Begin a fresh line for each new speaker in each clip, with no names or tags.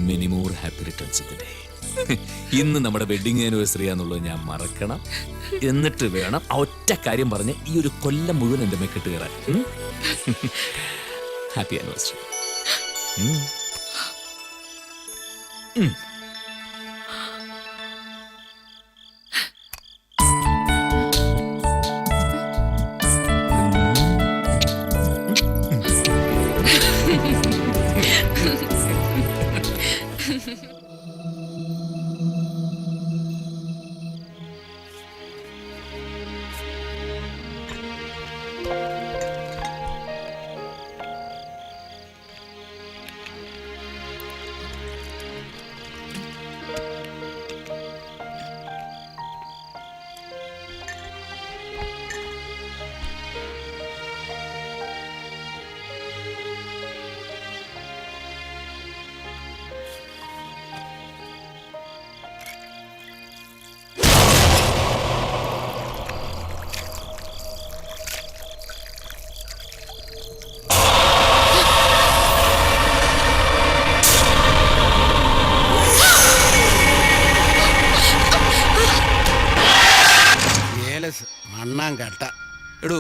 Many more happy returns of the day. ഇന്ന് നമ്മുടെ wedding anniversary ആണെന്നുള്ളത് ഞാൻ മറക്കണം. എന്നിട്ട് വേണം ആ ഒറ്റ കാര്യം പറഞ്ഞ് ഈ ഒരു കൊല്ലം മുഴുവൻ എൻ്റെ മെക്കിട്ട് കയറാൻ. Happy anniversary.
കട്ട എടൂ,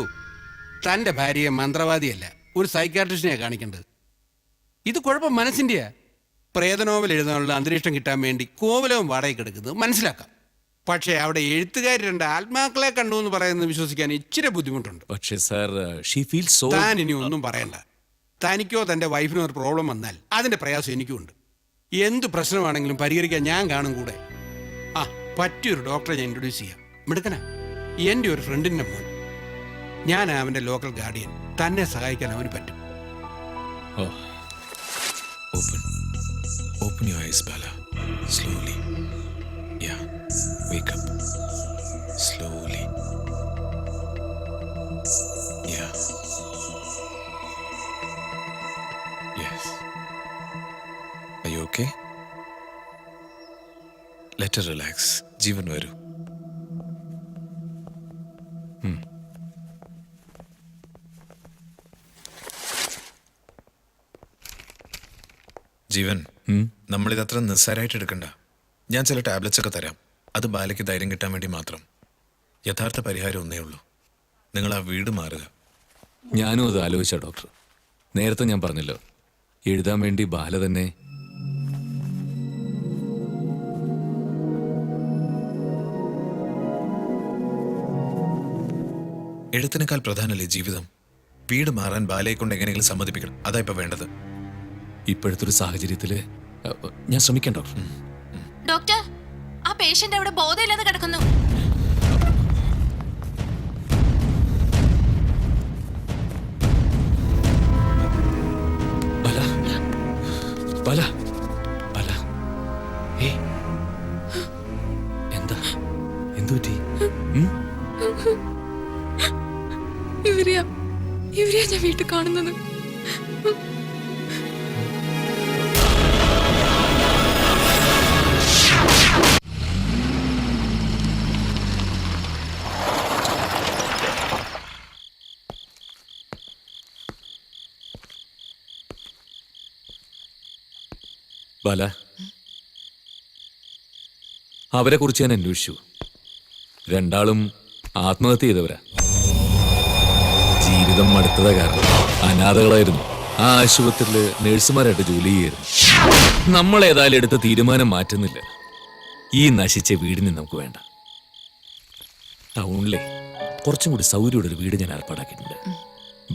തൻ്റെ ഭാര്യയെ മന്ത്രവാദിയല്ല, ഒരു സൈക്കാട്രിസ്റ്റിനെയാണ് കാണിക്കേണ്ടത്. ഇത് കുഴപ്പം മനസ്സിൻ്റെയാ. പ്രേതനോവൽ എഴുതാനുള്ള അന്തരീക്ഷം കിട്ടാൻ വേണ്ടി കോവലവും വാടകയ്ക്ക് എടുക്കുന്നത് മനസ്സിലാക്കാം. പക്ഷേ അവിടെ എഴുത്തുകാർ രണ്ട് ആത്മാക്കളെ കണ്ടു എന്ന് പറയുന്നത് വിശ്വസിക്കാൻ ഇച്ചിരി ബുദ്ധിമുട്ടുണ്ട്.
പക്ഷേ സാർ,
താൻ ഇനി ഒന്നും പറയണ്ട. തനിക്കോ തൻ്റെ വൈഫിനോ ഒരു പ്രോബ്ലം വന്നാൽ അതിൻ്റെ പ്രയാസം എനിക്കുമുണ്ട്. എന്ത് പ്രശ്നമാണെങ്കിലും പരിഹരിക്കാൻ ഞാൻ കാണും കൂടെ. ആ, പറ്റിയൊരു ഡോക്ടറെ ഞാൻ ഇൻട്രൊഡ്യൂസ് ചെയ്യാം. മിടുക്കനാ, എൻ്റെ ഒരു ഫ്രണ്ടിൻ്റെ മോൻ. ഞാൻ അവൻ്റെ ലോക്കൽ ഗാർഡിയൻ. തന്നെ സഹായിക്കാൻ അവന് പറ്റും.
Open your eyes, Bala. Slowly. Yeah. Wake up. Slowly. Yeah. Yes. Are you okay? Let her relax. Jeevan varu. ജീവൻ, നമ്മളിതത്ര നിസ്സാരമായിട്ട് എടുക്കണ്ട. ഞാൻ ചില ടാബ്ലറ്റ്സ് ഒക്കെ തരാം. അത് ബാലയ്ക്ക് ധൈര്യം കിട്ടാൻ വേണ്ടി മാത്രം. യഥാർത്ഥ പരിഹാരം ഒന്നേ ഉള്ളൂ, നിങ്ങൾ ആ വീട് മാറുക.
ഞാനും അത് ആലോചിച്ച ഡോക്ടർ. നേരത്തെ ഞാൻ പറഞ്ഞല്ലോ, എഴുതാൻ വേണ്ടി ബാല തന്നെ.
എഴുത്തിനേക്കാൾ പ്രധാനമല്ലേ ജീവിതം? വീട് മാറാൻ ബാലയെ കൊണ്ട് എങ്ങനെയെങ്കിലും സമ്മതിപ്പിക്കണം. അതാ ഇപ്പൊ വേണ്ടത്.
ഇപ്പോഴത്തെ ഒരു സാഹചര്യത്തില് ഞാൻ ശ്രമിക്കാം ഡോക്ടർ.
ഡോക്ടർ, ആ പേഷ്യന്റ് അവിടെ ബോധമില്ലാതെ കിടക്കുന്നു.
ബല, ബല, ബല. എന്താ, എന്തു പറ്റി?
ഇവരെയാ ഞാൻ വീട്ടിൽ കാണുന്നത്.
ബാല, അവരെ കുറിച്ച് ഞാൻ അന്വേഷിച്ചു. രണ്ടാളും ആത്മഹത്യ ചെയ്തവരാ. ജീവിതം മടുത്തത കാരണം അനാഥകളായിരുന്നു. ആ ആശുപത്രിയില് നഴ്സുമാരായിട്ട് ജോലി ചെയ്യായിരുന്നു. നമ്മൾ ഏതായാലും എടുത്ത തീരുമാനം മാറ്റുന്നില്ല. ഈ നശിച്ച വീടിന് നമുക്ക് വേണ്ട. ടൗണിലെ കുറച്ചും കൂടി സൗകര്യമുള്ള ഒരു വീട് ഞാൻ ഏർപ്പാടാക്കിയിട്ടുണ്ട്.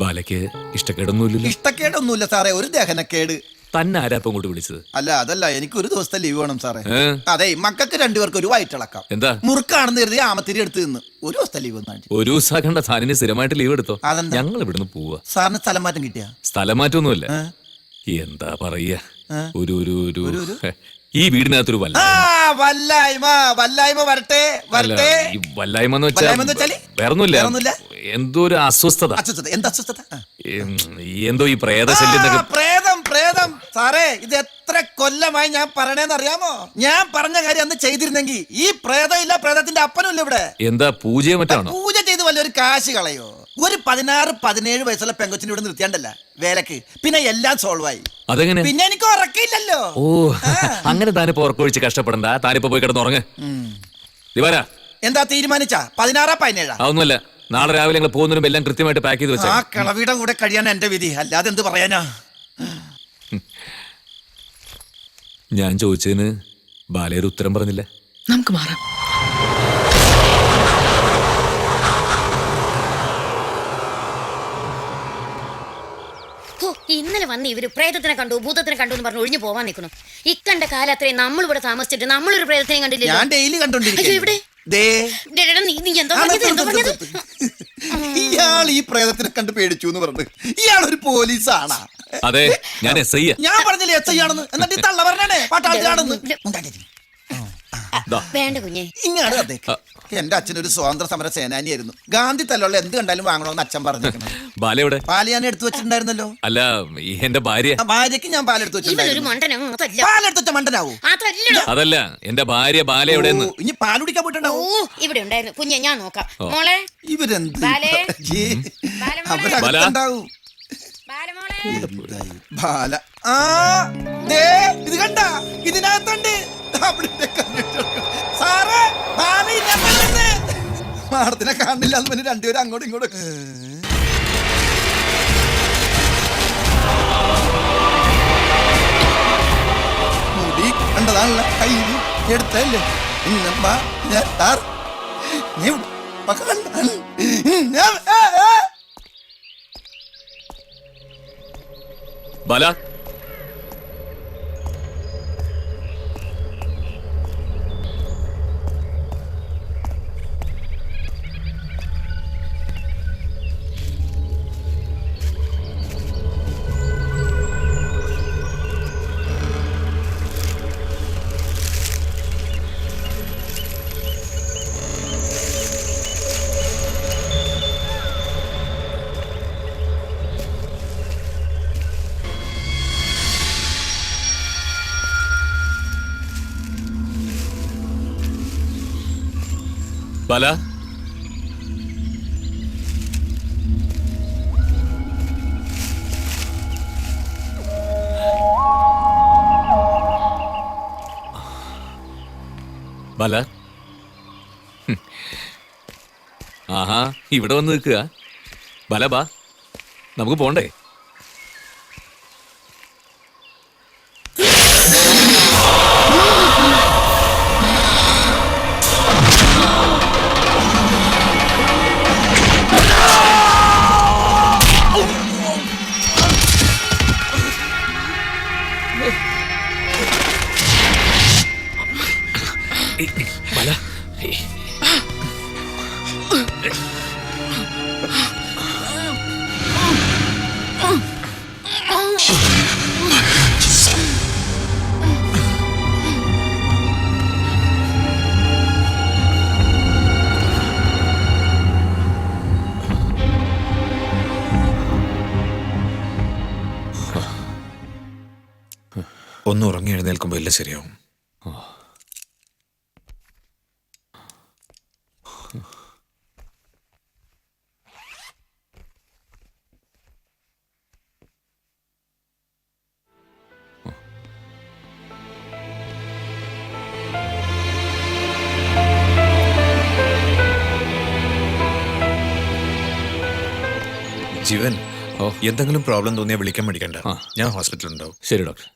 ബാലയ്ക്ക് ഇഷ്ടക്കേടൊന്നുമില്ലല്ലോ?
ഇഷ്ടക്കേടൊന്നുമില്ല സാറേ, ഒരു ദഹനക്കേട്.
തന്നെ ആരാപ്പം കൊണ്ട് വിളിച്ചത്?
അല്ല, അതല്ല, എനിക്ക് ഒരു ദിവസത്തെ ലീവ് വേണം സാറേ. അതെ, മക്കൾക്ക് രണ്ടുപേർക്ക് ഒരു വയറ്റിളക്കാം.
എന്താ
മുറുക്കാണെന്ന് കരുതി ആമത്തിരി എടുത്ത് നിന്ന് ഒരു ദിവസത്തെ ലീവ്.
ഒരു ദിവസം സാറിന് സ്ഥിരമായിട്ട് ലീവ് എടുത്തോ? ഞങ്ങൾ ഇവിടുന്ന് പോവാ.
സാറിന് സ്ഥലം മാറ്റം കിട്ടിയ?
സ്ഥലം മാറ്റമൊന്നുമില്ല. എന്താ പറയാ, ഈ വീടിനകത്തൊരു
വല്ലായ്മ വരട്ടെ.
വല്ലായ്മ എന്ന് വെച്ചാൽ വേറൊന്നുമില്ല, എന്തോ ഒരു അസ്വസ്ഥത.
എന്താ അസ്വസ്ഥത?
എന്തോ ഈ പ്രേതശല്യം.
പ്രേതം സാറേ ഇത് എത്ര കൊല്ലമായി ഞാൻ പറയണേന്ന് അറിയാമോ? ഞാൻ പറഞ്ഞ കാര്യം അന്ന് ചെയ്തിരുന്നെങ്കിൽ ഈ പ്രേതം ഇല്ല, പ്രേതത്തിന്റെ അപ്പനും ഇല്ല ഇവിടെ.
എന്താ പൂജയോ മറ്റാണോ?
പൂജ ചെയ്ത് വല്ലൊരു കാശ് കളയോ? ഒരു 16-17 വയസ്സുള്ള പെങ്കൊച്ചിനെ ഇവിടെ നിർത്തിയാണ്ടല്ല വേലക്ക്, പിന്നെ എല്ലാം സോൾവ് ആയി.
അതെങ്ങനെ?
പിന്നെ എനിക്ക് ഉറക്കില്ലല്ലോ.
ഓ അങ്ങനെ താനിപ്പോ ഉറക്കൊഴിച്ച് കഷ്ടപ്പെടണ്ട, താനിപ്പോ പോയി കിടന്നുറങ്ങ്. ദിവാര
എന്താ തീരുമാനിച്ച 16-17?
അതൊന്നുമല്ല, നാളെ രാവിലെ ഞങ്ങൾ പോകുന്നതിനും എല്ലാം കൃത്യമായിട്ട് പാക്ക് ചെയ്ത്
ആ
വെച്ചാൽ.
കിളവിയുടെ കൂടെ കഴിയാൻ എന്റെ വിധി, അല്ലാതെ എന്ത് പറയാനാ.
ഞാൻ ചോദിച്ചതിന് ബാലയൊരു ഉത്തരം പറഞ്ഞില്ല.
നമുക്ക് മാറാം.
ഇന്നലെ വന്ന് ഇവര് പ്രേതത്തിനെ കണ്ടു ഭൂതത്തിനെ കണ്ടു എന്ന് പറഞ്ഞ് ഒഴിഞ്ഞു പോവാൻ നിൽക്കുന്നു. ഇക്കണ്ട കാലം അത്രയും നമ്മൾ ഇവിടെ താമസിച്ചിട്ട് നമ്മളൊരു പ്രേതത്തിനെ കണ്ടില്ല.
ഞാൻ ഡെയിലി കണ്ടോണ്ടിരിക്കും. ഇയാൾ ഈ പ്രേതത്തിനെ കണ്ട് പേടിച്ചു എന്ന് പറഞ്ഞു. ഇയാൾ ഒരു പോലീസാണ്.
അതെ, ഞാൻ SI യാ.
ഞാൻ പറഞ്ഞില്ലേ SI ആണെന്ന്, എന്നിട്ട് ഈ തള്ള പറഞ്ഞേ പാട്ടാളത്തിലാണെന്ന്.
വേണ്ട കുഞ്ഞെ,
ഇങ്ങാണ് അദ്ദേഹം. എന്റെ അച്ഛൻ ഒരു സ്വാതന്ത്ര്യ സമര സേനാനിയായിരുന്നു. ഗാന്ധി തല്ലുള്ള എന്ത് കണ്ടാലും വാങ്ങണമെന്ന് അച്ഛൻ പറഞ്ഞിരിക്കുന്നത്.
ബാലയുടെ
പാല് ഞാൻ എടുത്തു വെച്ചിട്ടുണ്ടായിരുന്നല്ലോ.
അല്ല, എന്റെ ഭാര്യ.
ഭാര്യക്ക് ഞാൻ പാലെടുത്ത്
ഇവനൊരു
വെച്ചിട്ടുണ്ടായിരുന്നു.
മണ്ടന.
പാലെടുത്ത് വെച്ച മണ്ടനാവൂ.
അതല്ല, എന്റെ ഭാര്യ ബാല എവിടെയെന്ന്.
ഇനി പാൽ കുടിക്കാൻ
ഓ
പോയിട്ടുണ്ടാവും.
ഇവിടെ ഉണ്ടായിരുന്നു കുഞ്ഞെ, ഞാൻ നോക്കാം. മോളെ
ഇവരെന്ത്
ബാലേ.
അവരകത്തുണ്ടാവും.
ബാലമോളെ.
ബാല ആ ദേ ഇത് കണ്ട, ഇതിനകത്തുണ്ട്. സാറേ ബാല ഇതിനകത്തുണ്ട്. മാഡത്തിനെ കാണില്ല എന്ന് പറഞ്ഞ് രണ്ടുപേരും അങ്ങോട്ടും ഇങ്ങോട്ടും. മുടി കണ്ടതാണല്ല, കയ്യിൽ എടുത്തല്ലേ.
ബാല, ബാല, ബാല. ആഹാ, ഇവിടെ വന്ന് നിൽക്കുക. ബാല ബാ, നമുക്ക് പോണ്ടേ? ബാല,
ഒന്ന് ഉറങ്ങി എഴുന്നേൽക്കുമ്പോൾ എല്ലാം ശരിയാവും. ജീവൻ, എന്തെങ്കിലും പ്രോബ്ലം തോന്നിയാൽ വിളിക്കാൻ മടിക്കണ്ട. ഞാൻ ഹോസ്പിറ്റലിൽ ഉണ്ടാവും.
ശരി ഡോക്ടർ.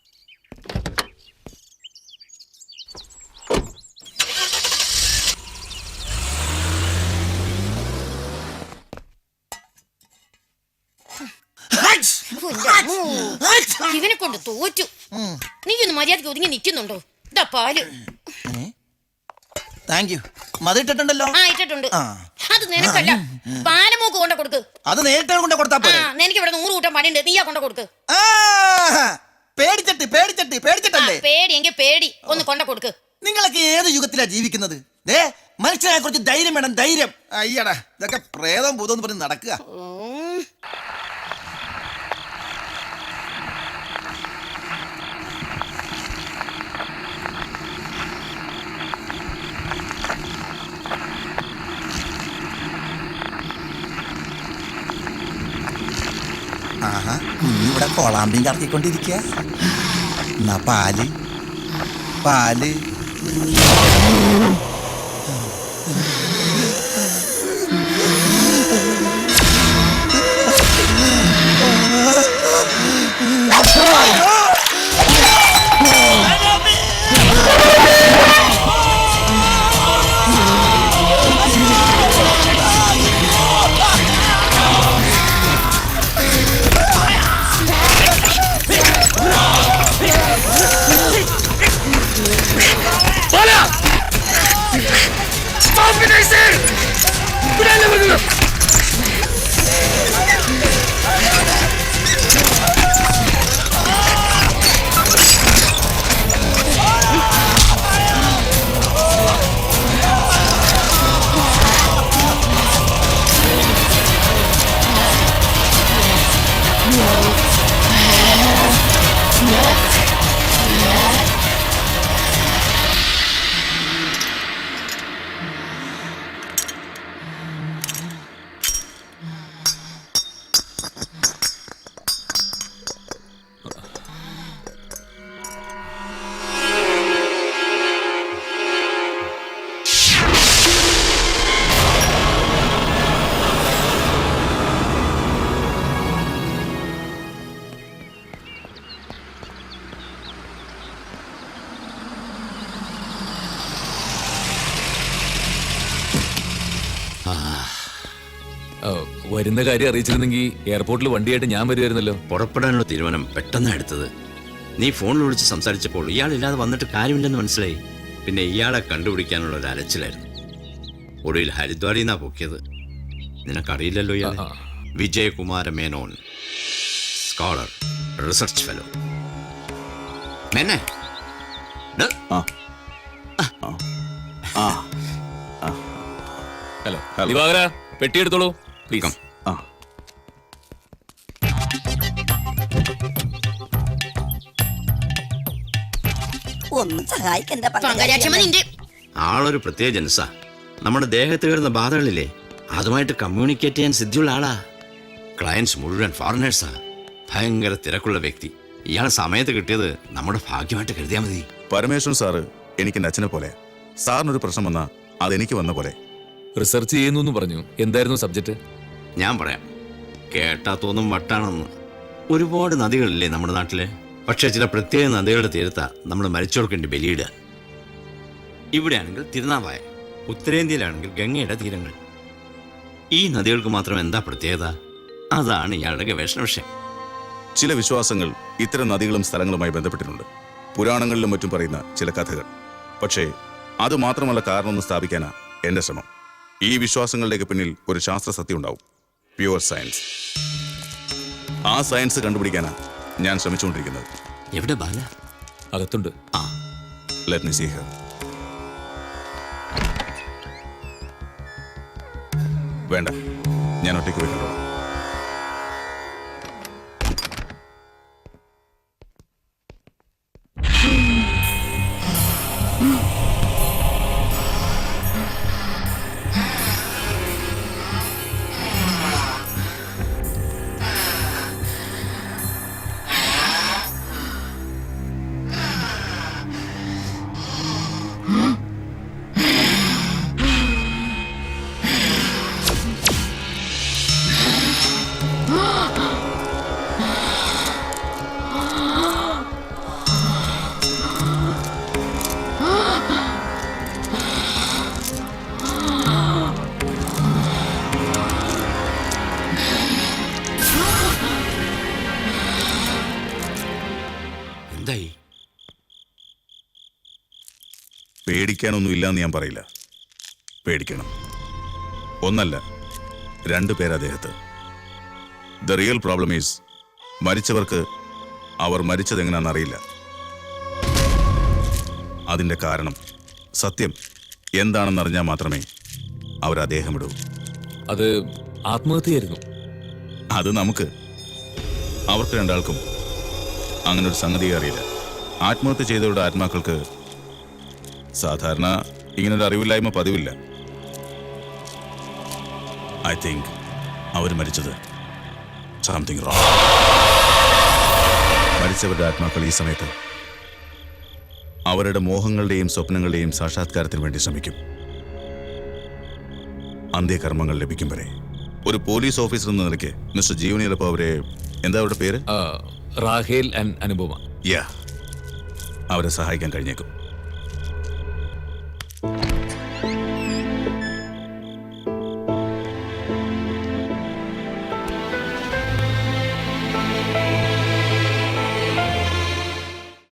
ഇവനെ കൊണ്ട് തോറ്റു. നീ ഒന്ന് മര്യാദക്ക് ഒതുങ്ങി നിൽക്കുന്നുണ്ടോ? ഇതാ പാല്.
Thank you. മതി ഇട്ടിട്ടുണ്ടല്ലോ.
ആ ഇട്ടിട്ടുണ്ട്. അത് നിനക്കല്ല, പാലമോക്ക് കൊണ്ട കൊടുക്ക്.
അത് നേരിട്ട് കൊണ്ട് കൊടുത്താ പോരെ.
എനിക്ക് ഇവിടെ 100 കൂട്ടം പണിയുണ്ട്, നീയാ കൊണ്ട കൊടുക്ക്.
പേടിച്ചട്ടല്ലേ?
പേടി എങ്കിൽ പേടി, ഒന്ന് കൊണ്ട കൊടുക്ക്.
നിങ്ങളൊക്കെ ഏത് യുഗത്തിലാ ജീവിക്കുന്നത്? മനുഷ്യനെ കുറിച്ച് ധൈര്യം വേണം, ധൈര്യം. അയ്യടാ, ഇതൊക്കെ പ്രേതം ഭൂതം പറഞ്ഞ് നടക്കുക. ആഹാ കുഞ്ഞിവിടെ കോളാമ്പിയും കറക്കിക്കൊണ്ടിരിക്കുക. എന്നാ പാല് പാല്.
വരുന്ന കാര്യം അറിയിച്ചിരുന്നെങ്കിൽ എയർപോർട്ടിൽ വണ്ടിയായിട്ട് ഞാൻ വരുമായിരുന്നല്ലോ.
പുറപ്പെടാനുള്ള തീരുമാനം പെട്ടെന്നാണ് എടുത്തത്. നീ ഫോണിൽ വിളിച്ച് സംസാരിച്ചപ്പോൾ ഇയാളില്ലാതെ വന്നിട്ട് കാര്യമില്ലെന്ന് മനസ്സിലായി. പിന്നെ ഇയാളെ കണ്ടുപിടിക്കാനുള്ള ഒരു അലച്ചിലായിരുന്നു. ഒടുവിൽ ഹരിദ്വാരിൽ നിന്നാ പൊക്കിയത്. നിനക്കറിയില്ലല്ലോ ഇയാളെ. Vijayakumara Menon, scholar, research fellow. മേനെ
ഹലോ ദിവാകര, പെട്ടിയെടുത്തോളൂ പ്ലീസ്.
ഒന്ന് സഹായിക്കണ്ട പങ്കജാക്ഷമ നിന്റെ.
ആളൊരു പ്രത്യേക ജനസാ. നമ്മുടെ ദേഹത്ത് വരുന്ന ബാധകളില്ലേ, അതുമായിട്ട് കമ്മ്യൂണിക്കേറ്റ് ചെയ്യാൻ സിദ്ധിയുള്ള ആളാ. ക്ലയൻസ് മുഴുവൻ ഫോറിനേഴ്സാ. ഭയങ്കര തിരക്കുള്ള വ്യക്തി. ഇയാളെ സമയത്ത് കിട്ടിയത് നമ്മുടെ ഭാഗ്യമായിട്ട് കരുതിയാൽ മതി.
പരമേശ്വരൻ സാറ് എനിക്ക് എൻ്റെ അച്ഛനെ പോലെ. സാറിനൊരു പ്രശ്നം വന്നാൽ അതെനിക്ക് വന്ന പോലെ.
റിസർച്ച് ചെയ്യുന്നു പറഞ്ഞു. എന്തായിരുന്നു സബ്ജക്റ്റ്?
ഞാൻ പറയാം, കേട്ടാ തോന്നും വട്ടാണെന്ന്. ഒരുപാട് നദികളില്ലേ നമ്മുടെ നാട്ടില്. പക്ഷേ ചില പ്രത്യേക നദികളുടെ തീരത്താ നമ്മൾ മരിച്ചവർക്ക് വേണ്ടി ബലിയിടുക. ഇവിടെയാണെങ്കിൽ തിരുനാവായ, ഉത്തരേന്ത്യയിലാണെങ്കിൽ ഗംഗയുടെ തീരങ്ങൾ. ഈ നദികൾക്ക് മാത്രം എന്താ പ്രത്യേകത? അതാണ് ഇയാളുടെ ഗവേഷണ വിഷയം.
ചില വിശ്വാസങ്ങൾ ഇത്തരം നദികളും സ്ഥലങ്ങളുമായി ബന്ധപ്പെട്ടിട്ടുണ്ട്. പുരാണങ്ങളിലും മറ്റും പറയുന്ന ചില കഥകൾ. പക്ഷേ അത് മാത്രമല്ല കാരണമെന്ന് സ്ഥാപിക്കാനാ എൻ്റെ ശ്രമം. ഈ വിശ്വാസങ്ങളുടെയൊക്കെ പിന്നിൽ ഒരു ശാസ്ത്ര സത്യം ഉണ്ടാവും, പ്യുവർ സയൻസ്. ആ സയൻസ് കണ്ടുപിടിക്കാനാ ഞാൻ ശ്രമിച്ചുകൊണ്ടിരിക്കുന്നത്.
എവിടെ ബാല?
അകത്തുണ്ട്.
Let me see her. വേണ്ട, ഞാൻ ഒറ്റയ്ക്ക് പോയി കണ്ടോളാം. പേടിക്കാനൊന്നും ഇല്ലാന്ന് ഞാൻ പറയില്ല. പേടിക്കണം. ഒന്നല്ല, 2 പേര് അദ്ദേഹത്ത്. ദ റിയൽ പ്രോബ്ലം ഈസ്, മരിച്ചവർക്ക് അവർ മരിച്ചതെങ്ങനെയാണെന്ന് അറിയില്ല. അതിൻ്റെ കാരണം, സത്യം എന്താണെന്നറിഞ്ഞാൽ മാത്രമേ അവർ അദ്ദേഹം ഇടൂ.
അത് ആത്മഹത്യയായിരുന്നു.
അത് നമുക്ക്, അവർക്ക് 2 ആൾക്കും അങ്ങനൊരു സംഗതിയെ അറിയില്ല. ആത്മഹത്യ ചെയ്തവരുടെ ആത്മാക്കൾക്ക് സാധാരണ ഇങ്ങനൊരു അറിവില്ലായ്മ പതിവില്ല. ഐ തിങ്ക് അവർ മരിച്ചത് സംതിങ് റോങ്. മരിച്ചവരുടെ ആത്മാക്കൾ ഈ സമയത്ത് അവരുടെ മോഹങ്ങളുടെയും സ്വപ്നങ്ങളുടെയും സാക്ഷാത്കാരത്തിന് വേണ്ടി ശ്രമിക്കും. അന്ത്യകർമ്മങ്ങൾ ലഭിക്കും വരെ ഒരു പോലീസ് ഓഫീസർ എന്ന നിലയ്ക്ക് മിസ്റ്റർ ജീവനിയലപ്പോൾ അവരെ എന്താ അവരുടെ പേര്?
റാഹേൽ ആൻഡ് അനുപമ.
യാ, അവരെ സഹായിക്കാൻ കഴിഞ്ഞേക്കും.